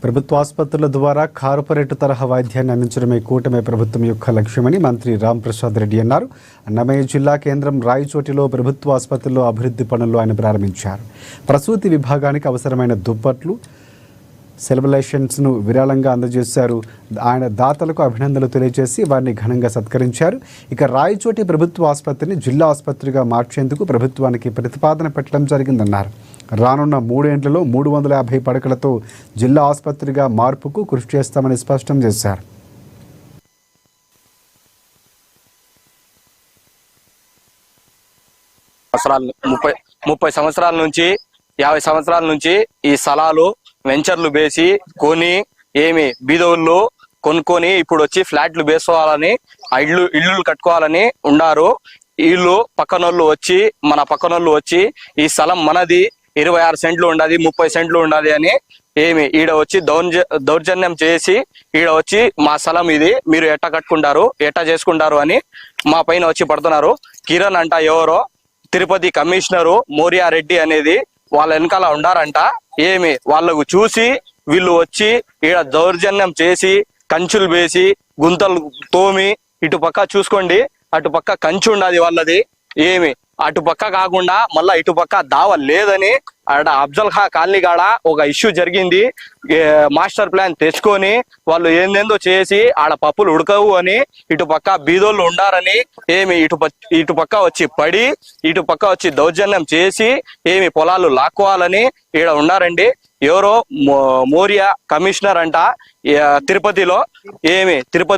ప్రభుత్వ ఆసుపత్రుల ద్వారా కార్పొరేట్ తరహా వైద్యాన్ని అందించడమే కూటమి ప్రభుత్వం యొక్క లక్ష్యమని మంత్రి రాంప్రసాద్ రెడ్డి అన్నారు. అన్నమయ్య జిల్లా కేంద్రం రాయచోటిలో ప్రభుత్వ ఆసుపత్రుల్లో అభివృద్ధి పనులు ఆయన ప్రారంభించారు. ప్రసూతి విభాగానికి అవసరమైన దుప్పట్లు, సెలబ్రేషన్స్ను విరాళంగా అందజేశారు. ఆయన దాతలకు అభినందనలు తెలియజేసి వారిని ఘనంగా సత్కరించారు. ఇక రాయచోటి ప్రభుత్వ ఆసుపత్రిని జిల్లా ఆసుపత్రిగా మార్చేందుకు ప్రభుత్వానికి ప్రతిపాదన పెట్టడం జరిగిందన్నారు. రానున్న 3 ఏళ్లలో 350 పడకలతో జిల్లా ఆసుపత్రిగా మార్పుకు కృషి చేస్తామని స్పష్టం చేశారు. ముప్పై సంవత్సరాల నుంచి 50 సంవత్సరాల నుంచి ఈ స్థలాలు వెంచర్లు వేసి బీదోళ్ళు కొనుక్కొని ఇప్పుడు వచ్చి ఫ్లాట్లు వేసుకోవాలని ఇళ్ళు కట్టుకోవాలని ఉన్నారు. వీళ్ళు మన పక్కనోళ్ళు వచ్చి ఈ స్థలం మనది 26 సెంట్లు ఉండదు, 30 సెంట్లు ఉండదు అని ఈడ వచ్చి దౌర్జన్యం చేసి ఈడ వచ్చి మా స్థలం ఇది, మీరు ఎట్టా కట్టుకుంటారు, ఎట్టా చేసుకుంటారు అని మా పైన వచ్చి పడుతున్నారు. కిరణ్ అంట ఎవరో తిరుపతి కమిషనరు మోరియా రెడ్డి అనేది వాళ్ళ వెనకాల ఉండారంట. వాళ్ళకు చూసి వీళ్ళు వచ్చి ఈడ దౌర్జన్యం చేసి కంచులు వేసి గుంతలు తోమి ఇటు పక్క చూసుకోండి, అటు పక్క కంచు ఉండదు వాళ్ళది. అటు పక్క కాకుండా మళ్ళా ఇటు పక్క దావ లేదని ఆడ అఫ్జల్ ఖా కాలనీ కాడ ఒక ఇష్యూ జరిగింది. మాస్టర్ ప్లాన్ తెచ్చుకొని వాళ్ళు ఏందేందో చేసి ఆడ పప్పులు ఉడకవు అని ఇటు పక్క బీదోళ్ళు ఉండారని ఇటు పక్క వచ్చి పడి ఇటు పక్క వచ్చి దౌర్జన్యం చేసి పొలాలు లాక్కోవాలని ఈడ ఉండారండి. ఎవరో మోరియా కమిషనర్ అంట తిరుపతిలో తిరుపతి